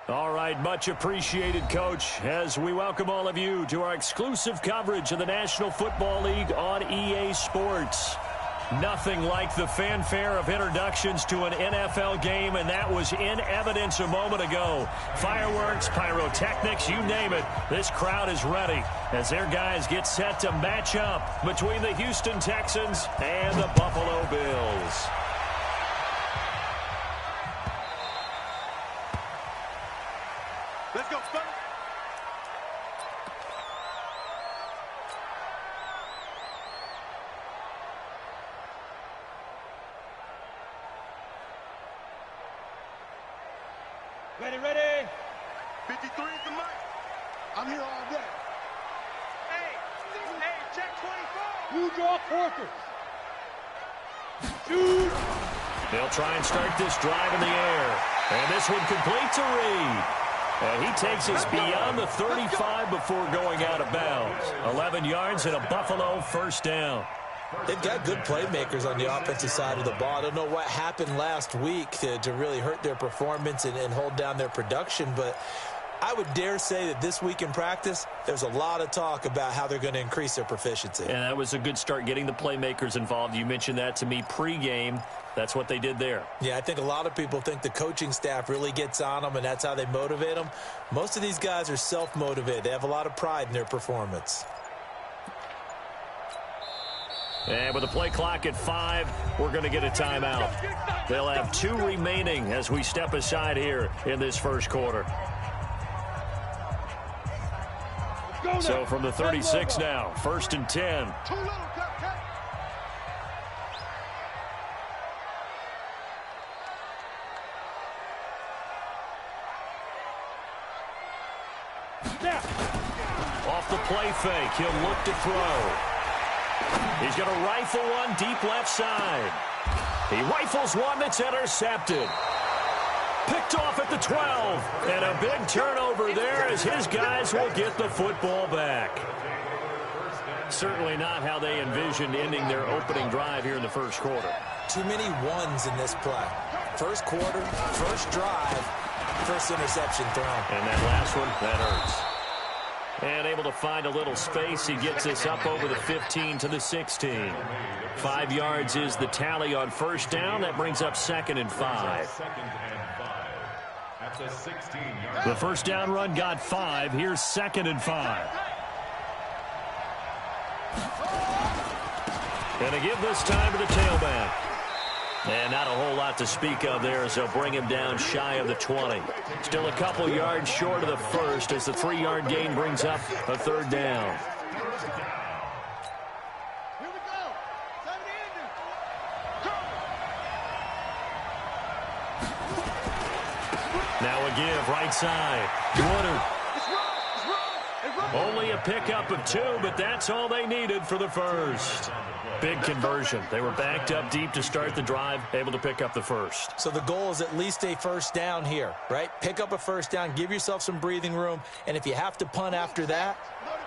All right, much appreciated, Coach, as we welcome all of you to our exclusive coverage of the National Football League on EA Sports. Nothing like the fanfare of introductions to an NFL game, and that was in evidence a moment ago. Fireworks, pyrotechnics, you name it. This crowd is ready as their guys get set to match up between the Houston Texans and the Buffalo Bills. Let's go, Spurs. Ready. 53 is the mic. I'm here all day. Hey, check 24. You draw quarters. Shoot. They'll try and start this drive in the air. And this one complete to Reed. And he takes us beyond the 35 before going out of bounds. 11 yards and a Buffalo first down. They've got good playmakers on the offensive side of the ball. I don't know what happened last week to really hurt their performance and hold down their production, but I would dare say that this week in practice, there's a lot of talk about how they're going to increase their proficiency. And that was a good start, getting the playmakers involved. You mentioned that to me pregame. That's what they did there. Yeah, I think a lot of people think the coaching staff really gets on them, and that's how they motivate them. Most of these guys are self-motivated. They have a lot of pride in their performance. And with the play clock at 5, we're going to get a timeout. They'll have 2 remaining as we step aside here in this first quarter. So from the 36 now, 1st and 10. Off the play fake, he'll look to throw. He's going to rifle one deep left side. He rifles one that's intercepted. Picked off at the 12. And a big turnover there as his guys will get the football back. Certainly not how they envisioned ending their opening drive here in the first quarter. Too many ones in this play. First quarter, first drive, first interception thrown. And that last one, that hurts. And able to find a little space. He gets us up over the 15 to the 16. 5 yards is the tally on first down. That brings up 2nd and 5. The first down run got 5. Here's 2nd and 5. And to give this time to the tailback. And not a whole lot to speak of there as they'll bring him down shy of the 20. Still a couple yards short of the first as the 3-yard gain brings up a 3rd down. Here we go. Time to end it. Now a give, right side. Woodard. Only a pickup of 2, but that's all they needed for the first. Big conversion. They were backed up deep to start the drive, able to pick up the first. So the goal is at least a first down here, right? Pick up a first down, give yourself some breathing room, and if you have to punt after that,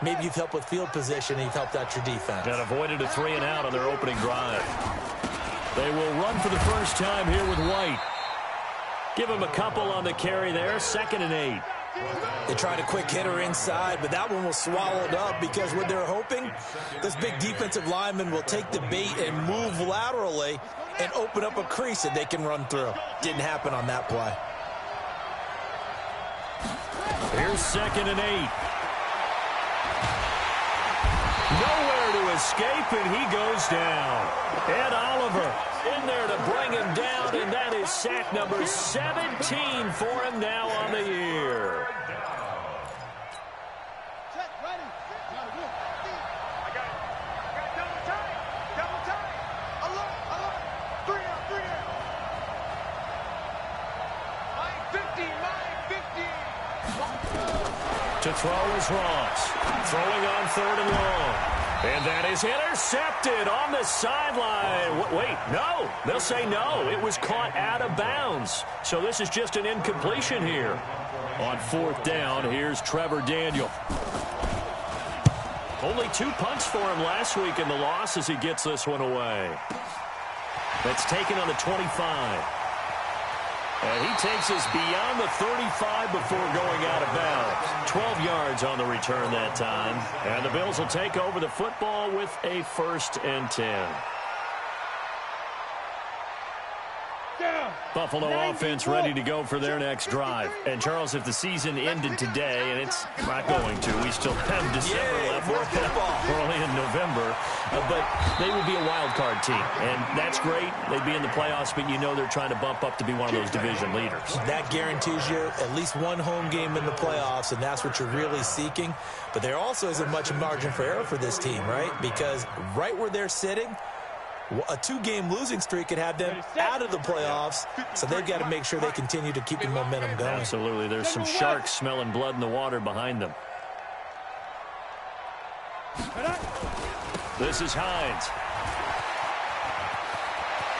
maybe you've helped with field position and you've helped out your defense. And avoided a 3-and-out on their opening drive. They will run for the first time here with White. Give him a couple on the carry there, 2nd and 8. They tried a quick hitter inside, but that one was swallowed up because what they're hoping, this big defensive lineman will take the bait and move laterally and open up a crease that they can run through. Didn't happen on that play. Here's 2nd and 8. Nowhere to escape, and he goes down. Ed Oliver in there to bring him down, and that is sack number 17 for him now on the year. Check, ready. I got double time. Alert. 3 out. Line 50. To throw is Ross. Throwing on 3rd and long. And that is intercepted on the sideline. Wait, no. They'll say no. It was caught out of bounds. So this is just an incompletion here. On 4th down, here's Trevor Daniel. Only 2 punts for him last week in the loss as he gets this one away. That's taken on the 25. And he takes us beyond the 35 before going out of bounds. 12 yards on the return that time. And the Bills will take over the football with a 1st and 10. Buffalo offense ready to go for their next drive. And, Charles, if the season ended today, and it's not going to, we still have December left, early in November, but they would be a wild card team. And that's great. They'd be in the playoffs, but you know they're trying to bump up to be one of those division leaders. That guarantees you at least one home game in the playoffs, and that's what you're really seeking. But there also isn't much margin for error for this team, right? Because right where they're sitting, a 2-game losing streak could have them out of the playoffs, so they've got to make sure they continue to keep the momentum going. Absolutely. There's some sharks smelling blood in the water behind them. This is Hines.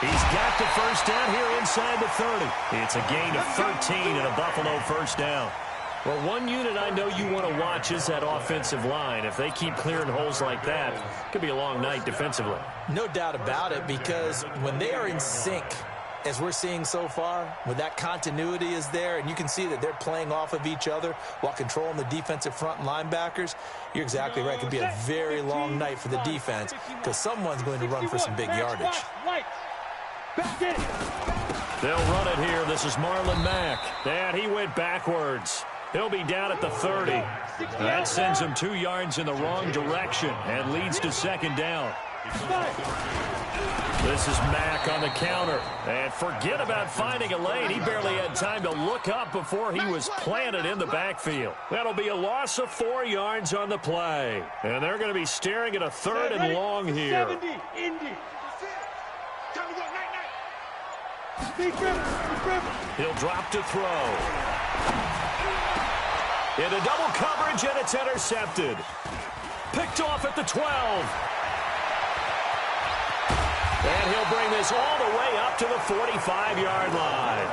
He's got the first down here inside the 30. It's a gain of 13 and a Buffalo 1st down. Well, one unit I know you want to watch is that offensive line. If they keep clearing holes like that, it could be a long night defensively. No doubt about it, because when they are in sync, as we're seeing so far, when that continuity is there, and you can see that they're playing off of each other while controlling the defensive front and linebackers, you're exactly right. It could be a very long night for the defense because someone's going to run for some big yardage. They'll run it here. This is Marlon Mack. And he went backwards. He'll be down at the 30. That sends him 2 yards in the wrong direction and leads to 2nd down. This is Mack on the counter. And forget about finding a lane. He barely had time to look up before he was planted in the backfield. That'll be a loss of 4 yards on the play. And they're going to be staring at a 3rd and long here. 70, Indy. He'll drop to throw. Into double coverage, and it's intercepted. Picked off at the 12. And he'll bring this all the way up to the 45-yard line.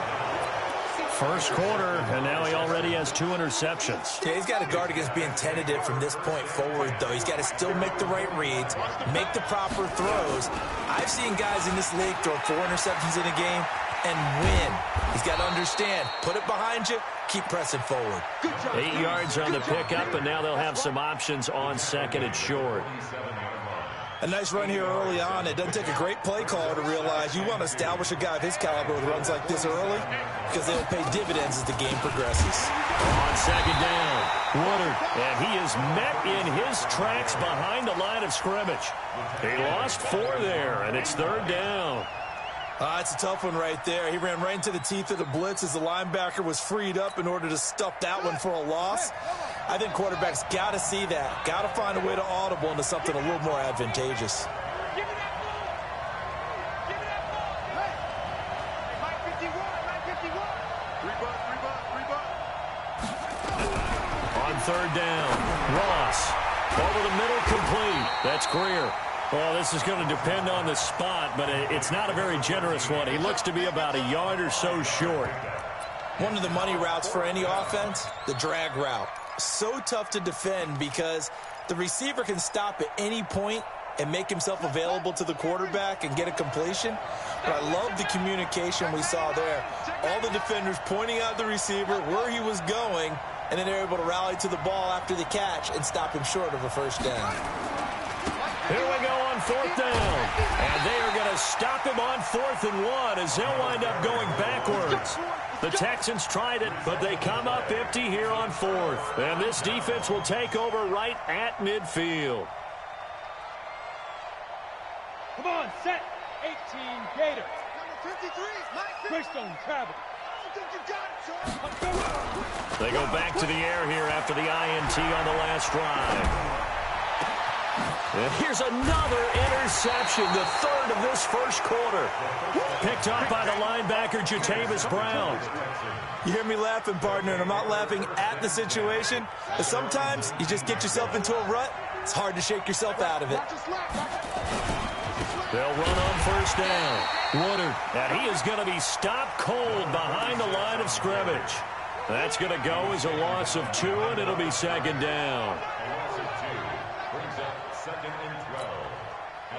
First quarter, and now he already has 2 interceptions. Yeah, he's got to guard against being tentative from this point forward, though. He's got to still make the right reads, make the proper throws. I've seen guys in this league throw 4 interceptions in a game and win. He's got to understand, put it behind you, keep pressing forward. 8 yards on the pickup, and now they'll have some options on 2nd and short. A nice run here early on. It doesn't take a great play caller to realize you want to establish a guy of his caliber with runs like this early because they'll pay dividends as the game progresses. On 2nd down, Woodard, and he is met in his tracks behind the line of scrimmage. He lost 4 there, and it's 3rd down. It's a tough one right there. He ran right into the teeth of the blitz as the linebacker was freed up in order to stuff that one for a loss. I think quarterbacks got to see that. Got to find a way to audible into something a little more advantageous. On 3rd down, Ross over the middle, complete. That's Greer. Well, this is going to depend on the spot, but it's not a very generous one. He looks to be about a yard or so short. One of the money routes for any offense, the drag route. So tough to defend because the receiver can stop at any point and make himself available to the quarterback and get a completion. But I love the communication we saw there. All the defenders pointing out the receiver, where he was going, and then they're able to rally to the ball after the catch and stop him short of a 1st down. Here we go on 4th down. And they are going to stop him on 4th and 1 as they'll wind up going backwards. The Texans tried it, but they come up empty here on 4th. And this defense will take over right at midfield. Come on, set. 18 Gator. Number 53, Greystone Travis. They go back to the air here after the INT on the last drive. And here's another interception, the 3rd of this 1st quarter. Picked up by the linebacker, jhontae Brown. You hear me laughing, partner, and I'm not laughing at the situation. But sometimes you just get yourself into a rut. It's hard to shake yourself out of it. They'll run on 1st down. Woodard, and he is going to be stopped cold behind the line of scrimmage. That's going to go as a loss of 2, and it'll be 2nd down.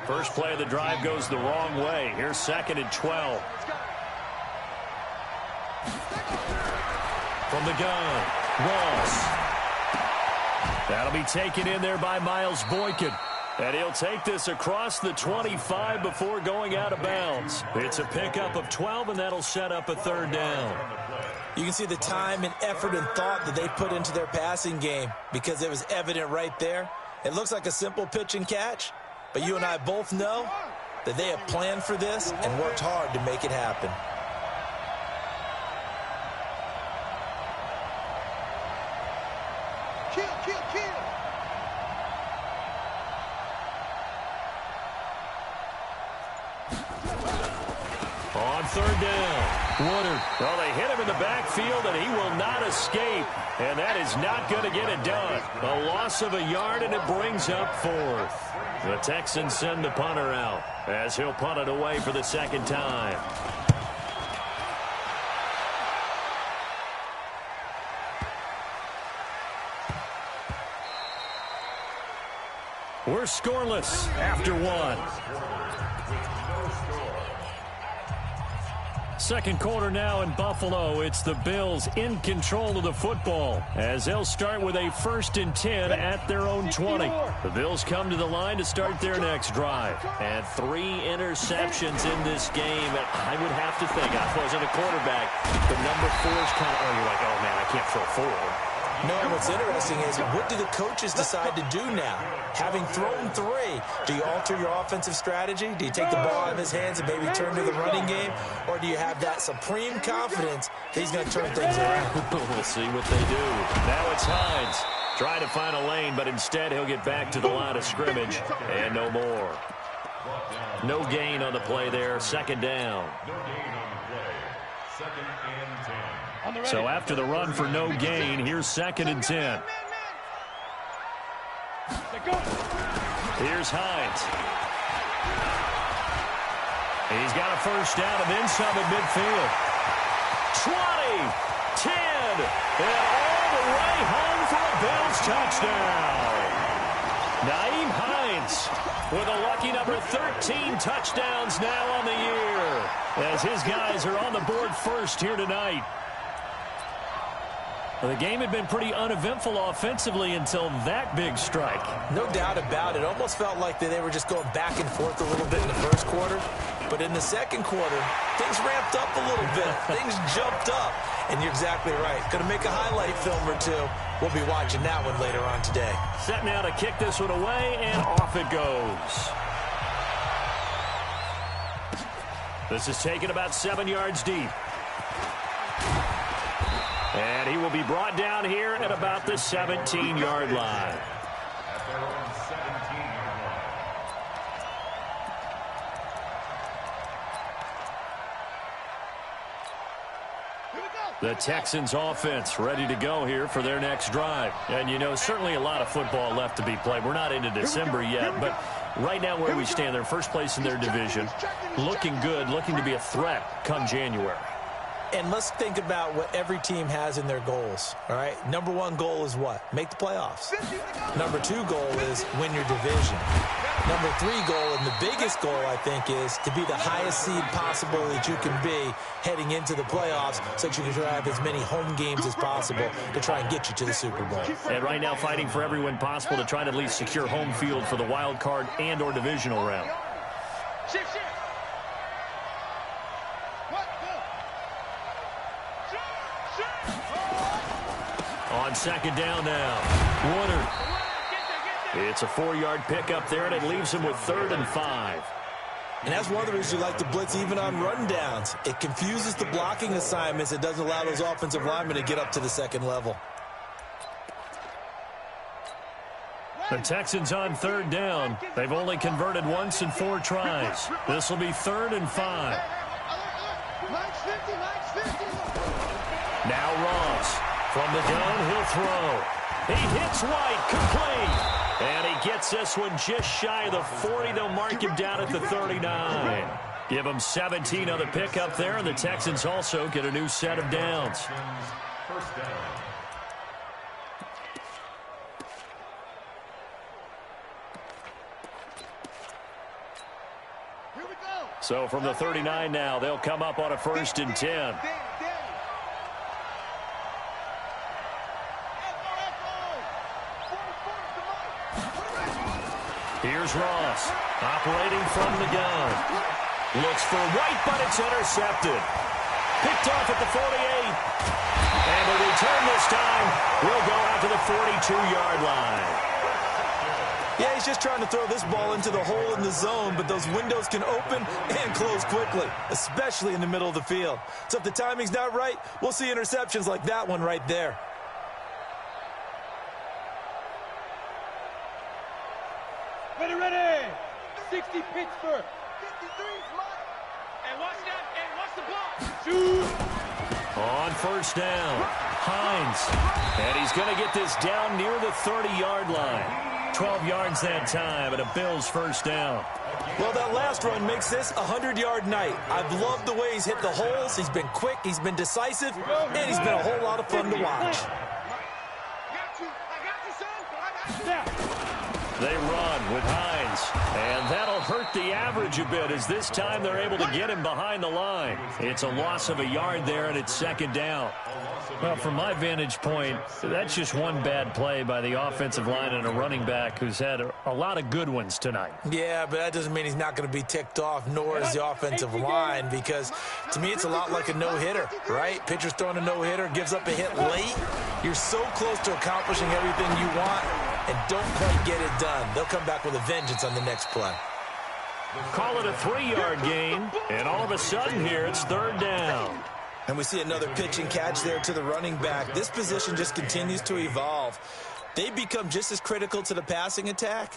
First play of the drive goes the wrong way. Here's 2nd and 12. From the gun, Ross. That'll be taken in there by Miles Boykin. And he'll take this across the 25 before going out of bounds. It's a pickup of 12, and that'll set up a third down. You can see the time and effort and thought that they put into their passing game because it was evident right there. It looks like a simple pitch and catch, but you and I both know that they have planned for this and worked hard to make it happen. On third down, Woodard. Well, they hit him in the backfield, and he will not escape. And that is not going to get it done. A loss of a yard, and it brings up fourth. The Texans send the punter out as he'll punt it away for the second time. We're scoreless after one. Second quarter now in Buffalo. It's the Bills in control of the football as they'll start with a 1st and 10 at their own 20. The Bills come to the line to start their next drive. And 3 interceptions in this game. And I would have to think, I was in a quarterback, the number 4 is kind of, you're like, oh man, I can't throw 4. No, what's interesting is what do the coaches decide to do now? Having thrown 3, do you alter your offensive strategy? Do you take the ball out of his hands and maybe turn to the running game? Or do you have that supreme confidence that he's going to turn things around? We'll see what they do. Now it's Hines trying to find a lane, but instead he'll get back to the line of scrimmage and no more. No gain on the play there. Second down. So after the run for no gain, here's 2nd and 10. Here's Hines. He's got a first down and then some at midfield. 20, 10, and all the way home for a Bills touchdown. Nyheim Hines with a lucky number 13 touchdowns now on the year as his guys are on the board first here tonight. Well, the game had been pretty uneventful offensively until that big strike. No doubt about it. Almost felt like they were just going back and forth a little bit in the first quarter. But in the second quarter, things ramped up a little bit. Things jumped up. And you're exactly right. Going to make a highlight film or two. We'll be watching that one later on today. Set now to kick this one away, and off it goes. This is taken about 7 yards deep. And he will be brought down here at about the 17-yard line. The Texans offense ready to go here for their next drive. And, you know, certainly a lot of football left to be played. We're not into December yet, but right now where we stand, they're first place in their division. Looking good, looking to be a threat come January. And let's think about what every team has in their goals, all right? Number 1 goal is what? Make the playoffs. Number 2 goal is win your division. Number 3 goal, and the biggest goal, I think, is to be the highest seed possible that you can be heading into the playoffs so that you can have as many home games as possible to try and get you to the Super Bowl. And right now fighting for every win possible to try to at least secure home field for the wild card and or divisional round. On second down now, Woodard. It's a 4-yard pickup there, and it leaves him with 3rd and 5. And that's one of the reasons you like to blitz even on rundowns. It confuses the blocking assignments. It doesn't allow those offensive linemen to get up to the second level. The Texans on 3rd down. They've only converted once in 4 tries. This will be 3rd and 5. Now Ross. From the gun, he'll throw. He hits White, complete. And he gets this one just shy of the 40. They'll mark him down at the 39. Give him 17 on the pickup there, and the Texans also get a new set of downs. So from the 39 now, they'll come up on a 1st and 10. Here's Ross, operating from the gun. Looks for White, but it's intercepted. Picked off at the 48. And the return this time will go out to the 42-yard line. Yeah, he's just trying to throw this ball into the hole in the zone, but those windows can open and close quickly, especially in the middle of the field. So if the timing's not right, we'll see interceptions like that one right there. Ready. 60 Pittsburgh. 53 Mike. And watch that. And watch the ball. Shoot. On first down, Hines. And he's going to get this down near the 30-yard line. 12 yards that time, and a Bills first down. Well, that last run makes this a 100-yard night. I've loved the way he's hit the holes. He's been quick, he's been decisive, and he's been a whole lot of fun to watch. They run with Hines, and that'll hurt the average a bit as this time they're able to get him behind the line. It's a loss of a yard there, and it's second down. Well, from my vantage point, that's just one bad play by the offensive line and a running back who's had a lot of good ones tonight. Yeah, but that doesn't mean he's not going to be ticked off, nor is the offensive line, because to me it's a lot like a no-hitter, right? Pitcher's throwing a no-hitter, gives up a hit late. You're so close to accomplishing everything you want and don't quite get it done. They'll come back with a vengeance on the next play. Call it a 3-yard gain, and all of a sudden here it's third down. And we see another pitch and catch there to the running back. This position just continues to evolve. They become just as critical to the passing attack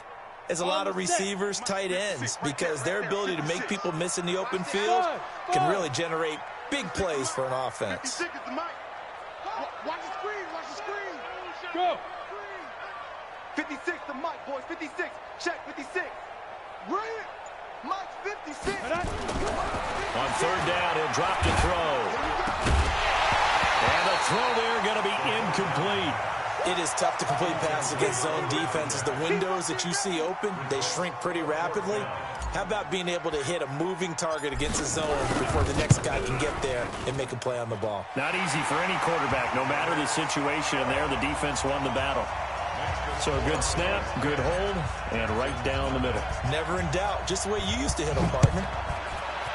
as a lot of receivers, tight ends, because their ability to make people miss in the open field can really generate big plays for an offense. Watch the screen. Go. 56 to Mike, boys. 56. Check 56. Bring it. Mike's 56. On third down, he'll drop to throw. And the throw there going to be incomplete. It is tough to complete passes against zone defenses. The windows that you see open, they shrink pretty rapidly. How about being able to hit a moving target against a zone before the next guy can get there and make a play on the ball? Not easy for any quarterback, no matter the situation. And there, the defense won the battle. So a good snap, good hold, and right down the middle. Never in doubt. Just the way you used to hit them, partner.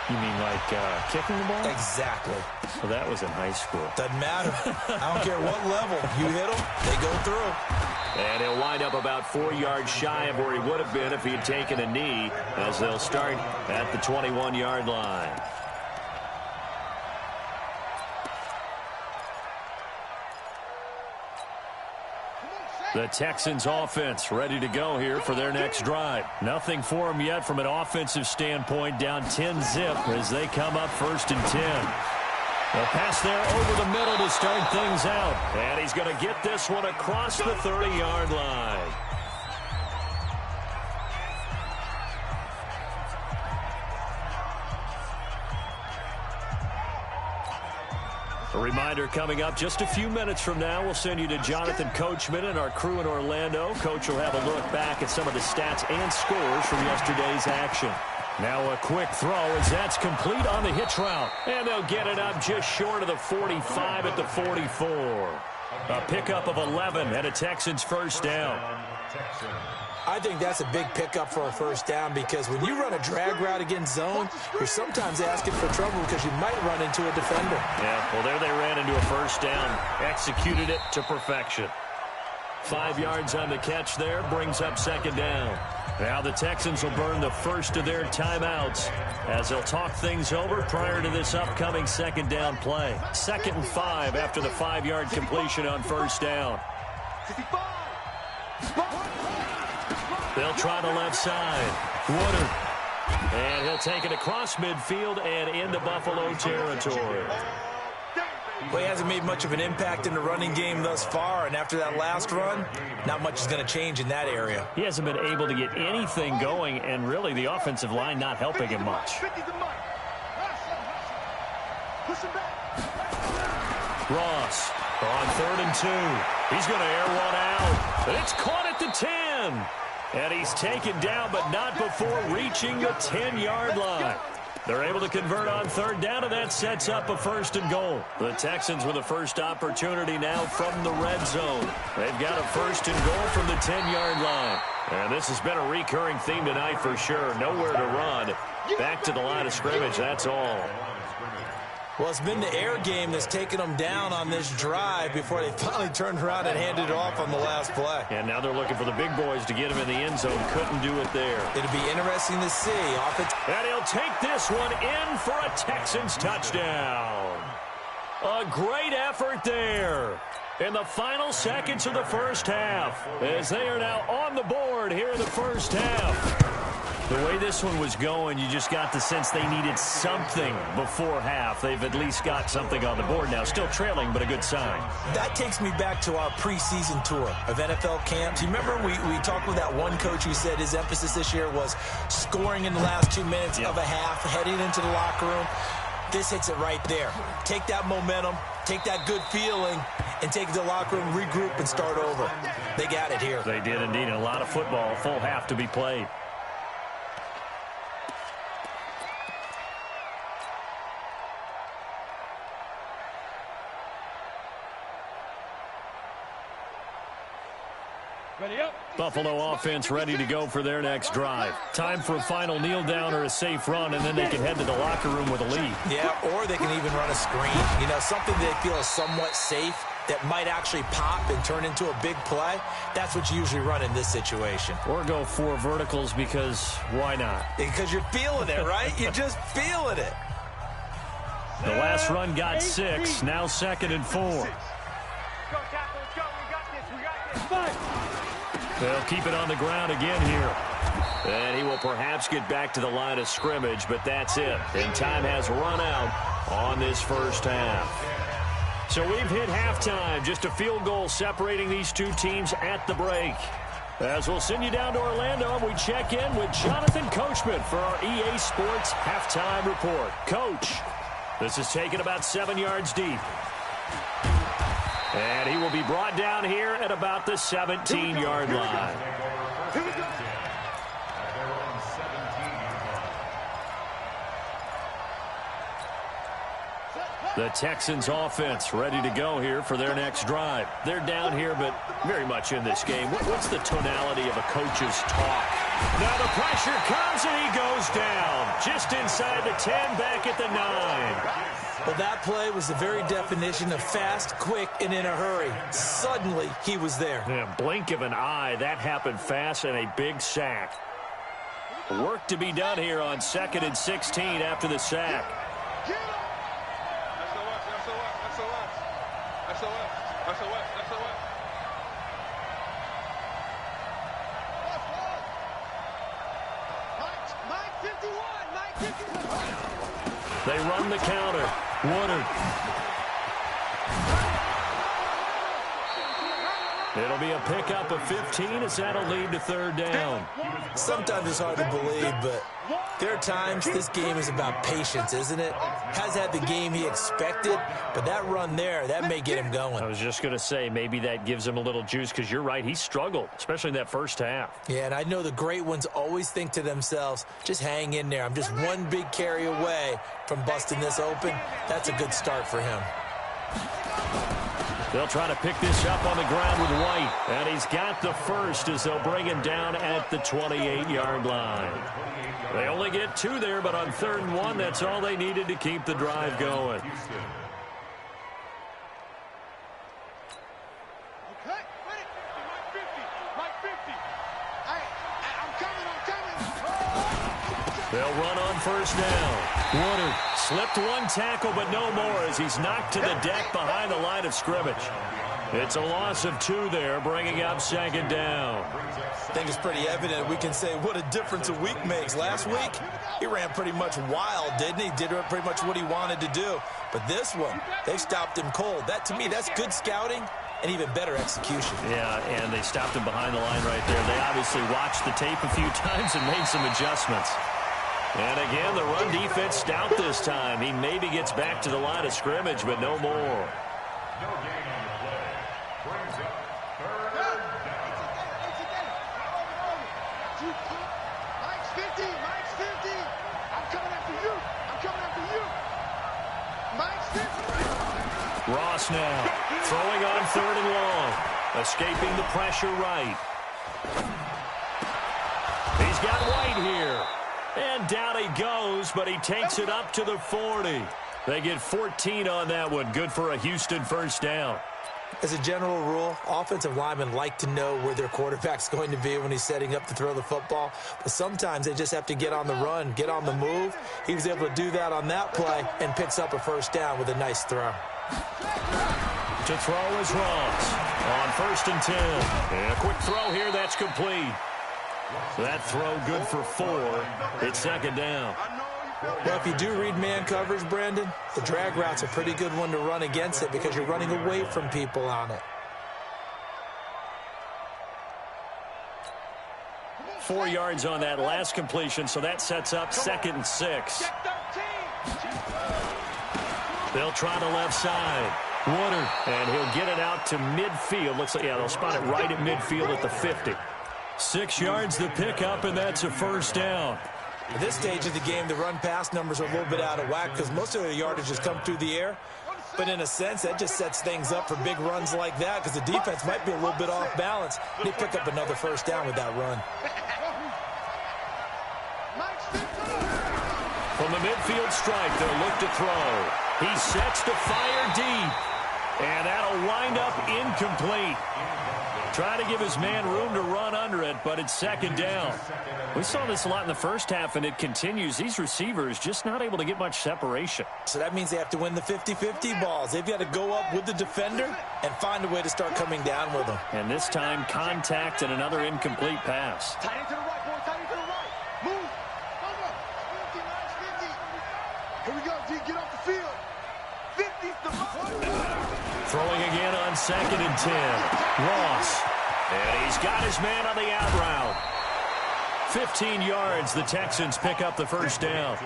You mean like kicking the ball? Exactly. So that was in high school. Doesn't matter. I don't care what level. You hit them, they go through. And he'll wind up about 4 yards shy of where he would have been if he had taken a knee, as they'll start at the 21-yard line. The Texans offense ready to go here for their next drive. Nothing for them yet from an offensive standpoint, down 10-zip as they come up first and 10. They'll pass there over the middle to start things out. And he's going to get this one across the 30-yard line. A reminder coming up just a few minutes from now, we'll send you to Jonathan Coachman and our crew in Orlando. Coach will have a look back at some of the stats and scores from yesterday's action. Now a quick throw as that's complete on the hitch route. And they'll get it up just short of the 45 at the 44. A pickup of 11 and a Texans first down. I think that's a big pickup for a first down because when you run a drag route against zone, you're sometimes asking for trouble because you might run into a defender. Yeah, well, there they ran into a first down. Executed it to perfection. 5 yards on the catch there, brings up second down. Now the Texans will burn the first of their timeouts as they'll talk things over prior to this upcoming second down play. 2nd and 5 after the 5-yard completion on first down. They'll try the left side. Woodard. And he'll take it across midfield and into Buffalo territory. Well, he hasn't made much of an impact in the running game thus far, and after that last run, not much is going to change in that area. He hasn't been able to get anything going, and really the offensive line not helping him much. Ross on 3rd and 2. He's going to air one out. And it's caught at the 10. And he's taken down, but not before reaching the 10-yard line. They're able to convert on third down, and that sets up a first and goal. The Texans with a first opportunity now from the red zone. They've got a first and goal from the 10-yard line. And this has been a recurring theme tonight for sure. Nowhere to run. Back to the line of scrimmage, that's all. Well, it's been the air game that's taken them down on this drive before they finally turned around and handed it off on the last play. And now they're looking for the big boys to get him in the end zone. Couldn't do it there. It'll be interesting to see. And he'll take this one in for a Texans touchdown. A great effort there in the final seconds of the first half, as they are now on the board here in the first half. The way this one was going, you just got the sense they needed something before half. They've at least got something on the board now. Still trailing, but a good sign. That takes me back to our preseason tour of NFL camps. You remember we talked with that one coach who said his emphasis this year was scoring in the last 2 minutes of a half, heading into the locker room. This hits it right there. Take that momentum, take that good feeling, and take it to the locker room, regroup, and start over. They got it here. They did indeed. A lot of football, a full half to be played. Ready up. Buffalo offense ready to go for their next drive. Time for a final kneel down or a safe run, and then they can head to the locker room with a lead. Yeah, or they can even run a screen. You know, something they feel is somewhat safe that might actually pop and turn into a big play. That's what you usually run in this situation. Or go 4 verticals because why not? Because you're feeling it, right? You're just feeling it. The last run got 6. Now 2nd and 4. Go, tackle, let's go. We got this. We got this. 5. They'll keep it on the ground again here. And he will perhaps get back to the line of scrimmage, but that's it. And time has run out on this first half. So we've hit halftime. Just a field goal separating these two teams at the break. As we'll send you down to Orlando, we check in with Jonathan Coachman for our EA Sports Halftime Report. Coach, this is taken about 7 yards deep. And he will be brought down here at about the 17-yard line. The Texans offense ready to go here for their next drive. They're down here, but very much in this game. What's the tonality of a coach's talk? Now the pressure comes, and he goes down. Just inside the 10, back at the 9. Well, that play was the very definition of fast, quick, and in a hurry. Suddenly, he was there. Yeah, blink of an eye. That happened fast, and a big sack. Work to be done here on 2nd and 16 after the sack. They run the counter. Woodard. It'll be a pickup of 15 as that'll lead to 3rd down. Sometimes it's hard to believe, but there are times this game is about patience, isn't it? Has had the game he expected, but that run there, that may get him going. I was just going to say, maybe that gives him a little juice, because you're right, he struggled, especially in that first half. Yeah, and I know the great ones always think to themselves, just hang in there. I'm just one big carry away from busting this open. That's a good start for him. They'll try to pick this up on the ground with White. And he's got the first as they'll bring him down at the 28-yard line. They only get 2 there, but on 3rd and 1, that's all they needed to keep the drive going. Okay, ready. Mike 50. Mike 50. I'm coming. They'll run on 1st down. Woodard slipped 1 tackle, but no more as he's knocked to the deck behind the line of scrimmage. It's a loss of 2 there, bringing up 2nd down. I think it's pretty evident. We can say what a difference a week makes. Last week, he ran pretty much wild, didn't he? Did pretty much what he wanted to do. But this one, they stopped him cold. That, to me, that's good scouting and even better execution. Yeah, and they stopped him behind the line right there. They obviously watched the tape a few times and made some adjustments. And again, the run defense stout this time. He maybe gets back to the line of scrimmage, but no more. Mike's 50. I'm coming after you. Ross now throwing on 3rd and long. Escaping the pressure right. He's got White here. And down he goes, but he takes it up to the 40. They get 14 on that one. Good for a Houston first down. As a general rule, offensive linemen like to know where their quarterback's going to be when he's setting up to throw the football. But sometimes they just have to get on the run, get on the move. He was able to do that on that play and picks up a first down with a nice throw. To throw is Ross on 1st and 10. And a quick throw here, that's complete. That throw good for 4. It's 2nd down. Well, if you do read man coverage, Brandon, the drag route's a pretty good one to run against it because you're running away from people on it. 4 yards on that last completion, so that sets up 2nd and 6. They'll try the left side. Woodard, and he'll get it out to midfield. Looks like, yeah, they'll spot it right at midfield at the 50. 6 yards the pickup, and that's a first down. At this stage of the game, the run-pass numbers are a little bit out of whack because most of the yardage has come through the air. But in a sense, that just sets things up for big runs like that because the defense might be a little bit off balance. They pick up another first down with that run. From the midfield stripe, they'll look to throw. He sets to fire deep. And that'll wind up incomplete. Trying to give his man room to run under it, but it's 2nd down. We saw this a lot in the first half, and it continues. These receivers just not able to get much separation. So that means they have to win the 50-50 balls. They've got to go up with the defender and find a way to start coming down with them. And this time, contact and another incomplete pass. Tight end to the right, boy. Tight end to the right. Move. Here we go, D. Get off the field. 50's the ball. Throwing again on 2nd and 10. Ross. And he's got his man on the out route. 15 yards, the Texans pick up the first down.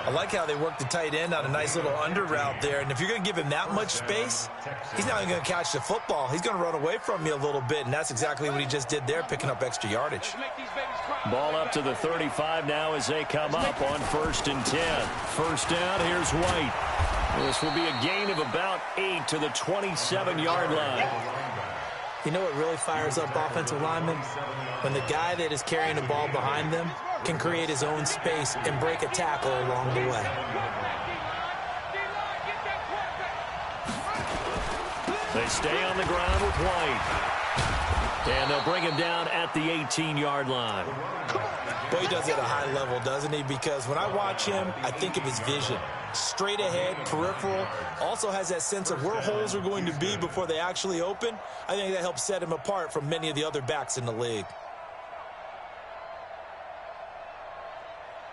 I like how they work the tight end on a nice little under route there. And if you're going to give him that much space, he's not even going to catch the football. He's going to run away from you a little bit, and that's exactly what he just did there, picking up extra yardage. Ball up to the 35 now as they come up on 1st and 10. First down, here's White. This will be a gain of about 8 to the 27-yard line. You know what really fires up offensive linemen? When the guy that is carrying the ball behind them can create his own space and break a tackle along the way. They stay on the ground with White. And they'll bring him down at the 18-yard line. Boy, he does it at a high level, doesn't he? Because when I watch him, I think of his vision. Straight ahead, peripheral, also has that sense of where holes are going to be before they actually open. I think that helps set him apart from many of the other backs in the league.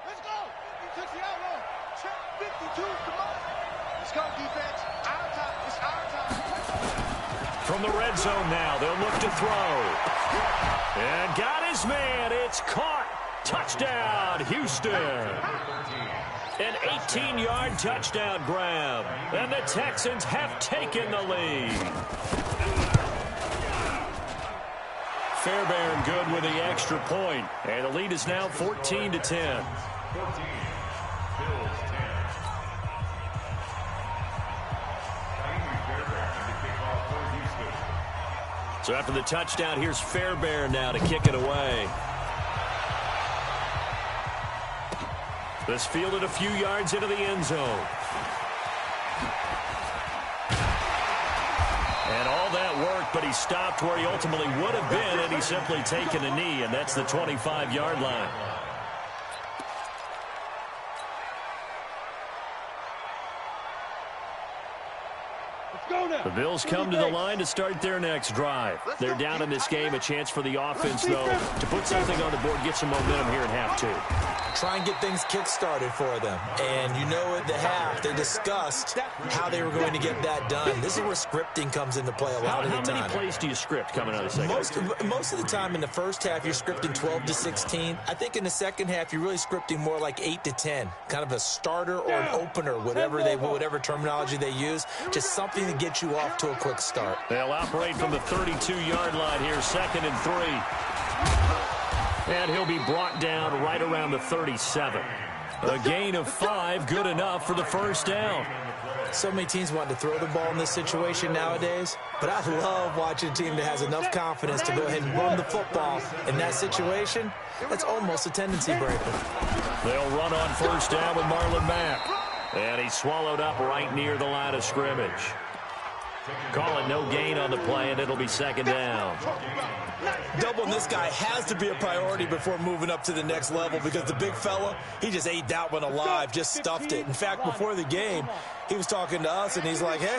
Let's go. He took the outlaw. Check 52. Come on. Let's go, defense. Our time. It's our time. From the red zone now, they'll look to throw. And got his man. It's caught. Touchdown, Houston. An 18-yard touchdown grab. And the Texans have taken the lead. Fairbairn good with the extra point. And the lead is now 14-10. So after the touchdown, here's Fairbairn now to kick it away. This fielded a few yards into the end zone. And all that worked, but he stopped where he ultimately would have been, and he's simply taken a knee, and that's the 25-yard line. The Bills come to the line to start their next drive. They're down in this game. A chance for the offense, though, to put something on the board, get some momentum here in half two. Try and get things kick-started for them. And you know at the half, they discussed how they were going to get that done. This is where scripting comes into play a lot of the time. How many plays do you script coming out of the second? Most of the time in the first half, you're scripting 12 to 16. I think in the second half, you're really scripting more like 8 to 10. Kind of a starter or an opener, whatever terminology they use. Just something to get you off to a quick start. They'll operate from the 32-yard line here, 2nd and 3. And he'll be brought down right around the 37. A gain of 5, good enough for the first down. So many teams want to throw the ball in this situation nowadays, but I love watching a team that has enough confidence to go ahead and run the football. In that situation, that's almost a tendency breaker. They'll run on first down with Marlon Mack. And he's swallowed up right near the line of scrimmage. Calling no gain on the play, and it'll be second down. Doubling this guy has to be a priority before moving up to the next level because the big fella, he just ate that one alive, just stuffed it. In fact, before the game, he was talking to us, and he's like, hey,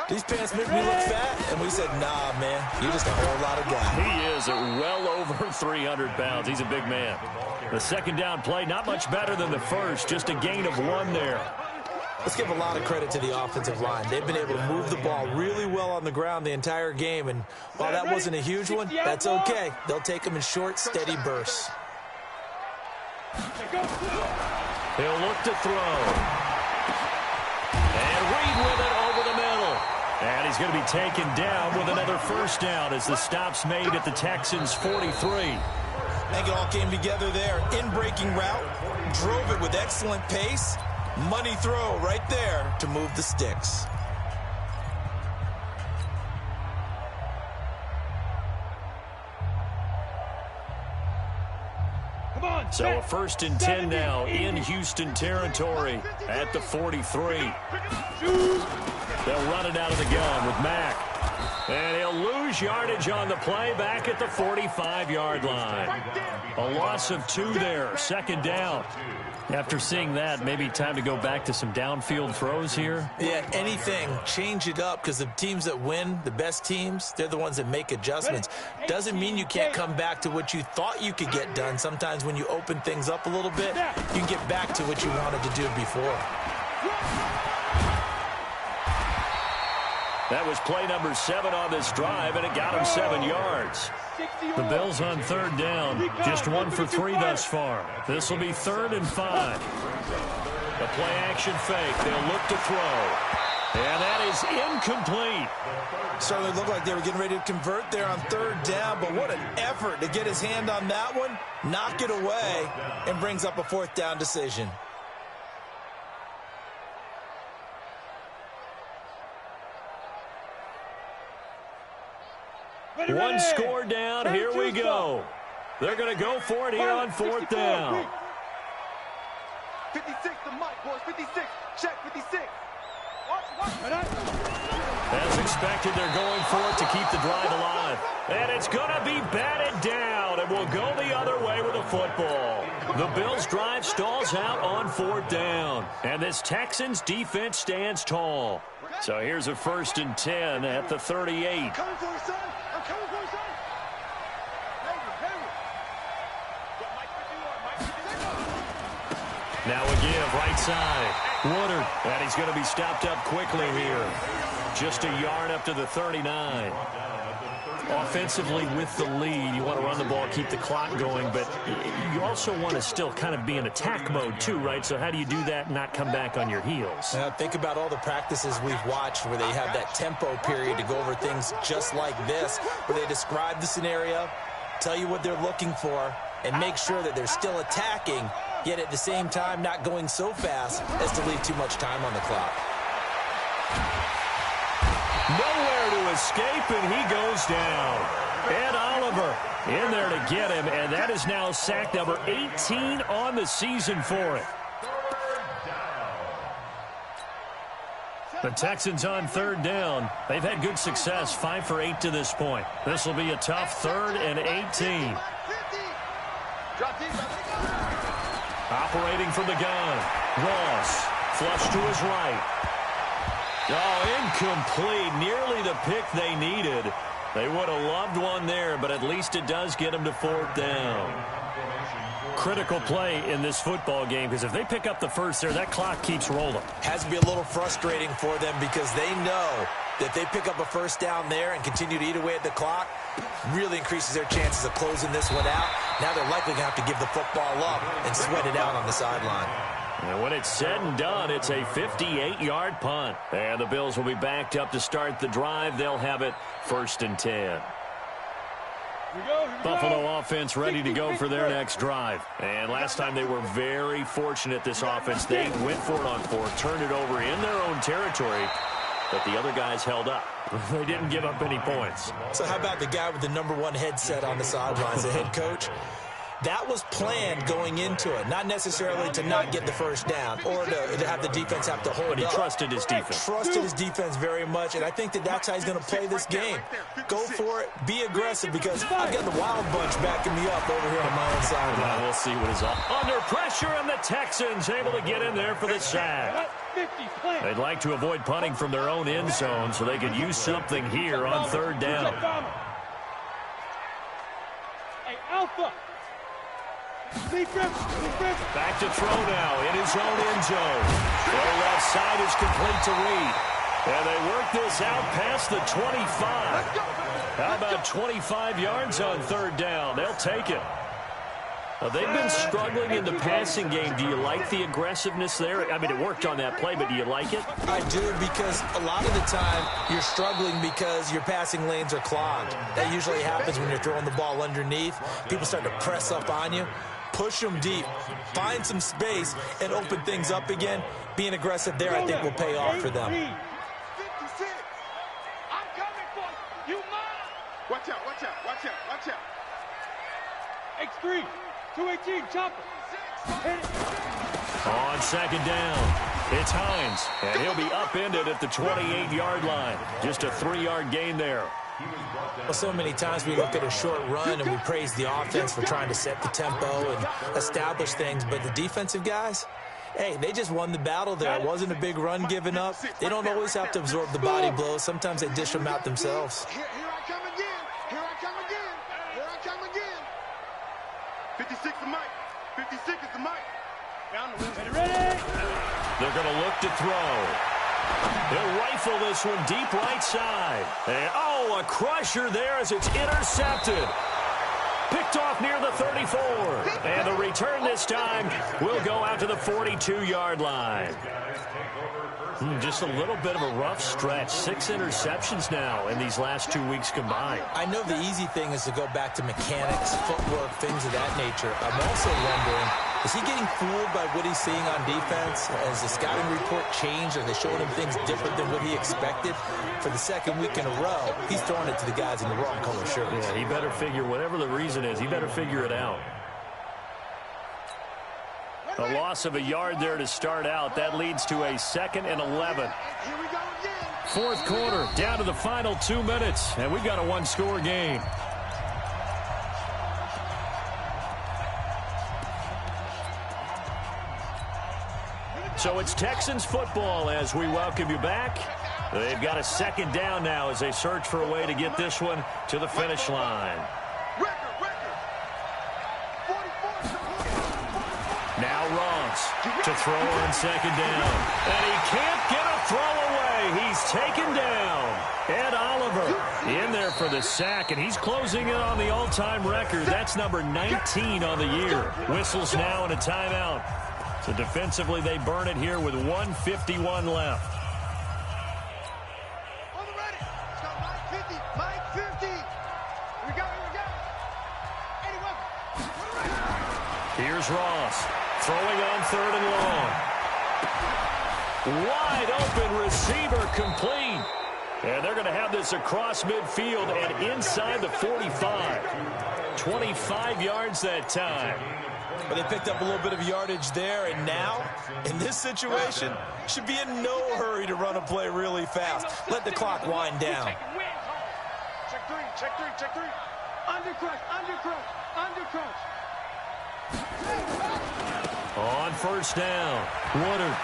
these pants make me look fat. And we said, nah, man, you're just a whole lot of guy. He is well over 300 pounds. He's a big man. The second down play, not much better than the first, just a gain of 1 there. Let's give a lot of credit to the offensive line. They've been able to move the ball really well on the ground the entire game, and while that wasn't a huge one, that's okay. They'll take them in short, steady bursts. He'll look to throw. And Reed with it over the middle. And he's going to be taken down with another first down as the stop's made at the Texans' 43. I think it all came together there. In-breaking route, drove it with excellent pace. Money throw right there to move the sticks. So a 1st and 10 now in Houston territory at the 43. They'll run it out of the gun with Mack. And he'll lose yardage on the play back at the 45-yard line. A loss of 2 there, second down. After seeing that, maybe time to go back to some downfield throws here. Yeah, anything. Change it up because the teams that win, the best teams, they're the ones that make adjustments. Doesn't mean you can't come back to what you thought you could get done. Sometimes when you open things up a little bit, you can get back to what you wanted to do before. That was play number 7 on this drive, and it got him 7 yards. The Bills on third down, just 1 for 3 thus far. This will be 3rd and 5. The play-action fake. They'll look to throw. And that is incomplete. Certainly looked like they were getting ready to convert there on 3rd down, but what an effort to get his hand on that one, knock it away, and brings up a 4th down decision. One score down. Here we go. They're going to go for it here on 4th down. 56 to Mike, boys. 56. Check 56. As expected, they're going for it to keep the drive alive. And it's going to be batted down, and we'll go the other way with the football. The Bills' drive stalls out on 4th down. And this Texans defense stands tall. So here's a 1st and 10 at the 38. Coming for you, son. I'm coming for you, son. Now a give, right side. Woodard, and he's going to be stopped up quickly here. Just a yard up to the 39. Offensively with the lead, you want to run the ball, keep the clock going, but you also want to still kind of be in attack mode too, right? So how do you do that and not come back on your heels? Think about all the practices we've watched where they have that tempo period to go over things just like this, where they describe the scenario, tell you what they're looking for, and make sure that they're still attacking, yet at the same time not going so fast as to leave too much time on the clock. Nowhere to escape, and he goes down. Ed Oliver in there to get him, and that is now sack number 18 on the season for it. The Texans on 3rd down. They've had good success, 5 for 8 to this point. This will be a tough 3rd and 18. Operating from the gun. Ross, flush to his right. Oh, incomplete. Nearly the pick they needed. They would have loved one there, but at least it does get them to 4th down. Critical play in this football game, because if they pick up the first there, that clock keeps rolling. Has to be a little frustrating for them because they know that if they pick up a 1st down there and continue to eat away at the clock, really increases their chances of closing this one out. Now they're likely going to have to give the football up and sweat it out on the sideline. And when it's said and done, it's a 58-yard punt. And the Bills will be backed up to start the drive. They'll have it 1st and 10. Buffalo offense ready to go for their next drive. And last time they were very fortunate, this offense. They went for it on fourth, turned it over in their own territory, but the other guys held up. They didn't give up any points. So how about the guy with the #1 headset on the sidelines, the head coach? That was planned going into it, not necessarily to not get the first down or to have the defense have to hold up. But he trusted his defense. Trusted his defense very much, and I think that's how he's going to play this game. Go for it, be aggressive, because I've got the wild bunch backing me up over here on my own side. We'll see what is up. Under pressure, and the Texans able to get in there for the sack. They'd like to avoid punting from their own end zone so they could use something here on third down. Hey, Alpha. Back to throw now in his own end zone. Throw left side is complete to Reed. And they work this out past the 25. How about 25 yards on third down? They'll take it. They've been struggling in the passing game. Do you like the aggressiveness there? I mean, it worked on that play, but do you like it? I do, because a lot of the time you're struggling because your passing lanes are clogged. That usually happens when you're throwing the ball underneath. People start to press up on you. Push them deep, find some space, and open things up again. Being aggressive there, I think, will pay off for them. 56. I'm coming for you. You mine. Watch out, watch out, watch out, watch out. X3, 218, chopper. Hit it. On second down, it's Hines, and he'll be upended at the 28-yard line. Just a 3-yard gain there. Well, so many times we look at a short run and we praise the offense for trying to set the tempo and establish things, but the defensive guys, hey, they just won the battle there. It wasn't a big run given up. They don't always have to absorb the body blows. Sometimes they dish them out themselves. Here I come again. Here I come again. Here I come again. 56 is Mike. 56 is the Mike. Down the wind. Ready? They're going to look to throw. He'll rifle this one deep right side. And, a crusher there as it's intercepted. Picked off near the 34. And the return this time will go out to the 42-yard line. Just a little bit of a rough stretch. 6 interceptions now in these last 2 weeks combined. I know the easy thing is to go back to mechanics, footwork, things of that nature. I'm also wondering, is he getting fooled by what he's seeing on defense? Has the scouting report changed? Are they showing him things different than what he expected? For the second week in a row, he's throwing it to the guys in the wrong color shirts. Yeah, he better figure, whatever the reason is, he better figure it out. A loss of a yard there to start out. That leads to a 2nd and 11. Here we go again. Fourth quarter, down to the final 2 minutes, and we've got a one-score game. So it's Texans football as we welcome you back. They've got a 2nd down now as they search for a way to get this one to the finish line. Now Ross to throw on 2nd down. And he can't get a throw away. He's taken down. Ed Oliver in there for the sack, and he's closing in on the all-time record. That's number 19 on the year. Whistles now and a timeout. So defensively, they burn it here with 1:51 left. On the ready. Let's go. Mike 50. Mike 50. Here we go. Here we go. 81. Here's Ross. Throwing on 3rd and long. Wide open receiver complete. And they're going to have this across midfield and inside the 45. 25 yards that time. But they picked up a little bit of yardage there, and now, in this situation, should be in no hurry to run a play really fast. Let the clock wind down. Check 3. Check 3. Check 3. Undercrush, undercrush, undercrush. On 1st down, Woodard.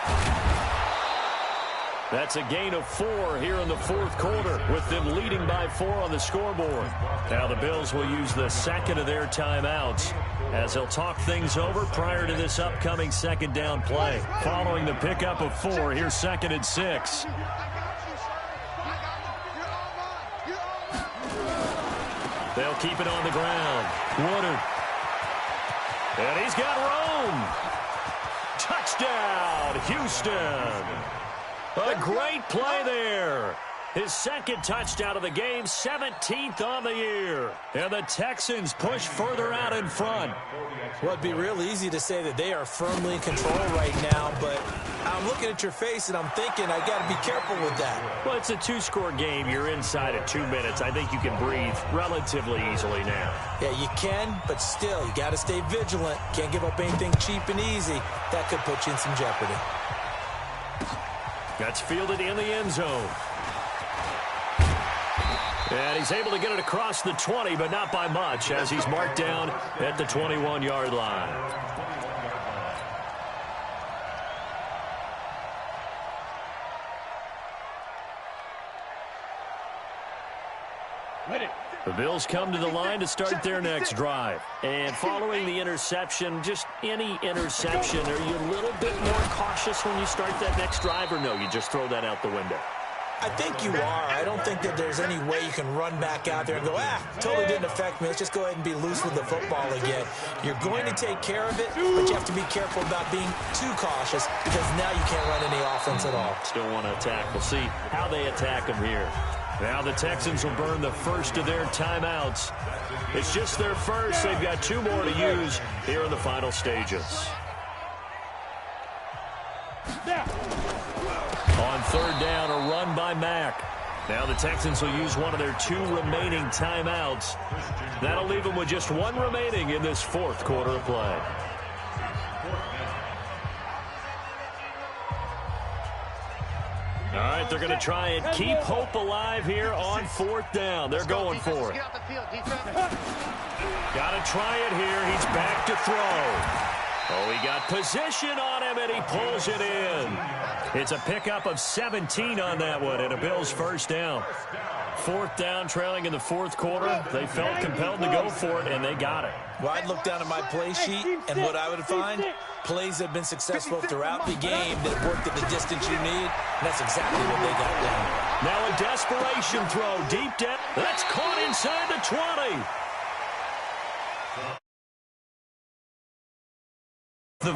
That's a gain of 4 here in the 4th quarter, with them leading by 4 on the scoreboard. Now the Bills will use the 2nd of their timeouts as they'll talk things over prior to this upcoming 2nd down play. Following the pickup of 4, here's 2nd and 6. They'll keep it on the ground. Woodard. And he's got room. Touchdown, Houston. A great play there. His second touchdown of the game, 17th on the year. And the Texans push further out in front. Well, it'd be real easy to say that they are firmly in control right now, but I'm looking at your face and I'm thinking I got to be careful with that. Well, it's a two-score game. You're inside of 2 minutes. I think you can breathe relatively easily now. Yeah, you can, but still, you got to stay vigilant. Can't give up anything cheap and easy. That could put you in some jeopardy. That's fielded in the end zone. And he's able to get it across the 20, but not by much, as he's marked down at the 21-yard line. The Bills come to the line to start their next drive. And following the interception, just any interception, are you a little bit more cautious when you start that next drive, or no, you just throw that out the window? I think you are. I don't think that there's any way you can run back out there and go, totally didn't affect me. Let's just go ahead and be loose with the football again. You're going to take care of it, but you have to be careful about being too cautious because now you can't run any offense at all. Still want to attack. We'll see how they attack them here. Now the Texans will burn the first of their timeouts. It's just their first. They've got 2 more to use here in the final stages. On third down, a run by Mack. Now the Texans will use one of their 2 remaining timeouts. That'll leave them with just 1 remaining in this fourth quarter of play. All right, they're going to try and keep hope alive here on fourth down. They're going for it. Got to try it here. He's back to throw. Oh, he got position on him, and he pulls it in. It's a pickup of 17 on that one, and a Bills first down. Fourth down, trailing in the fourth quarter. They felt compelled to go for it, and they got it. Well, I'd look down at my play sheet, and what I would find, plays that have been successful throughout the game that have worked at the distance you need, and that's exactly what they got done. Now a desperation throw deep down. That's caught inside the 20. The